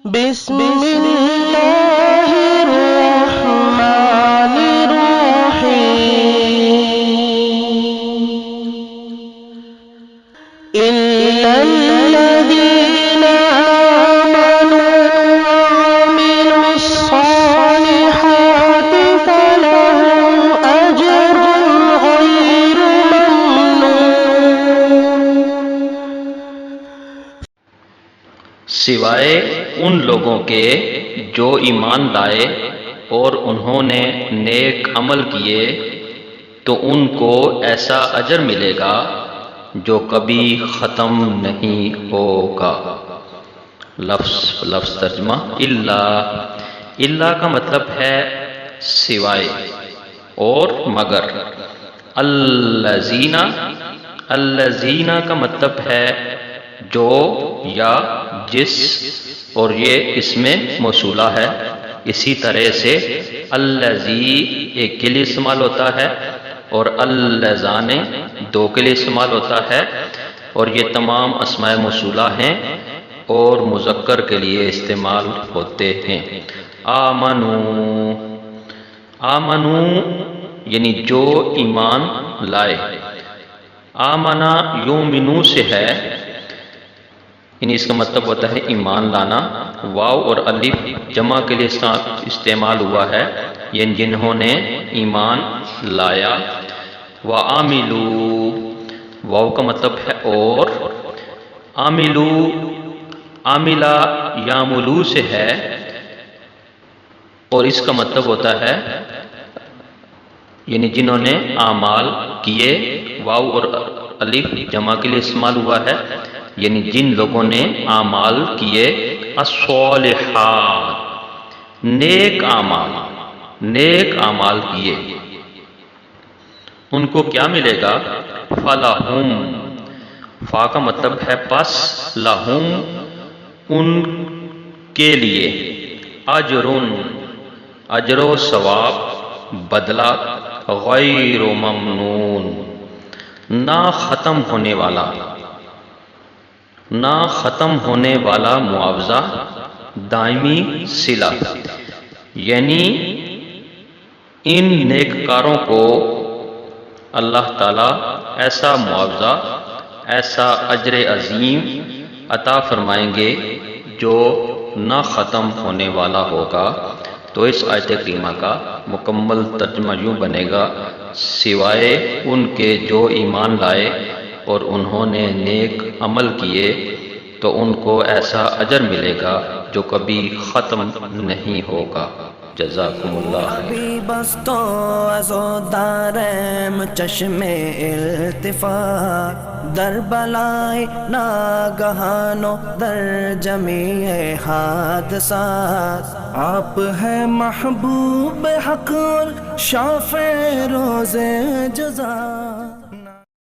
بسم اللہ الرحمن الرحیم إِلَّا الَّذِينَ آمَنُوا وَعَمِلُوا الصَّالِحَاتِ فَلَهُمْ أَجْرٌ غَيْرُ مَمْنُونٍ۔ سوائے ان لوگوں کے جو ایمان لائے اور انہوں نے نیک عمل کیے تو ان کو ایسا اجر ملے گا جو کبھی ختم نہیں ہوگا۔ لفظ ترجمہ الا کا مطلب ہے سوائے اور مگر۔ الذین کا مطلب ہے جو یا جس، اور یہ اس میں موصولہ ہے۔ اسی طرح سے الذی ایک کے لیے استعمال ہوتا ہے اور اللذان دو کے لیے استعمال ہوتا ہے، اور یہ تمام اسماء موصولہ ہیں اور مذکر کے لیے استعمال ہوتے ہیں۔ آمنو یعنی جو ایمان لائے۔ آمنا یومنو سے ہے، یعنی اس کا مطلب ہوتا ہے ایمان لانا۔ واو اور الف جمع کے لیے استعمال ہوا ہے، یعنی جنہوں نے ایمان لایا۔ وَعَمِلُوا واو کا مطلب ہے اور۔ عَمِلُوا عَمِلَ یعملو سے ہے، اور اس کا مطلب ہوتا ہے یعنی جنہوں نے اعمال کیے۔ واو اور الف جمع کے لیے استعمال ہوا ہے، یعنی جن لوگوں نے اعمال کیے۔ الصالحات نیک اعمال کیے، ان کو کیا ملے گا؟ فَلَهُمْ فا کا مطلب ہے پس، لہم ان کے لیے، اجر و ثواب بدلہ، غیر ممنون نہ ختم ہونے والا معاوضہ، دائمی صلہ، یعنی ان نیککاروں کو اللہ تعالیٰ ایسا معاوضہ، ایسا اجر عظیم عطا فرمائیں گے جو نہ ختم ہونے والا ہوگا۔ تو اس آیت کریمہ کا مکمل ترجمہ یوں بنے گا: سوائے ان کے جو ایمان لائے اور انہوں نے نیک عمل کیے تو ان کو ایسا اجر ملے گا جو کبھی ختم نہیں ہوگا۔ جزاکم اللہ خیر۔ بستو ازو دارم چشم التفات، در بلائے ناگہانو در جمیع حادثات، آپ ہے محبوب حق اور شافع روز جزا۔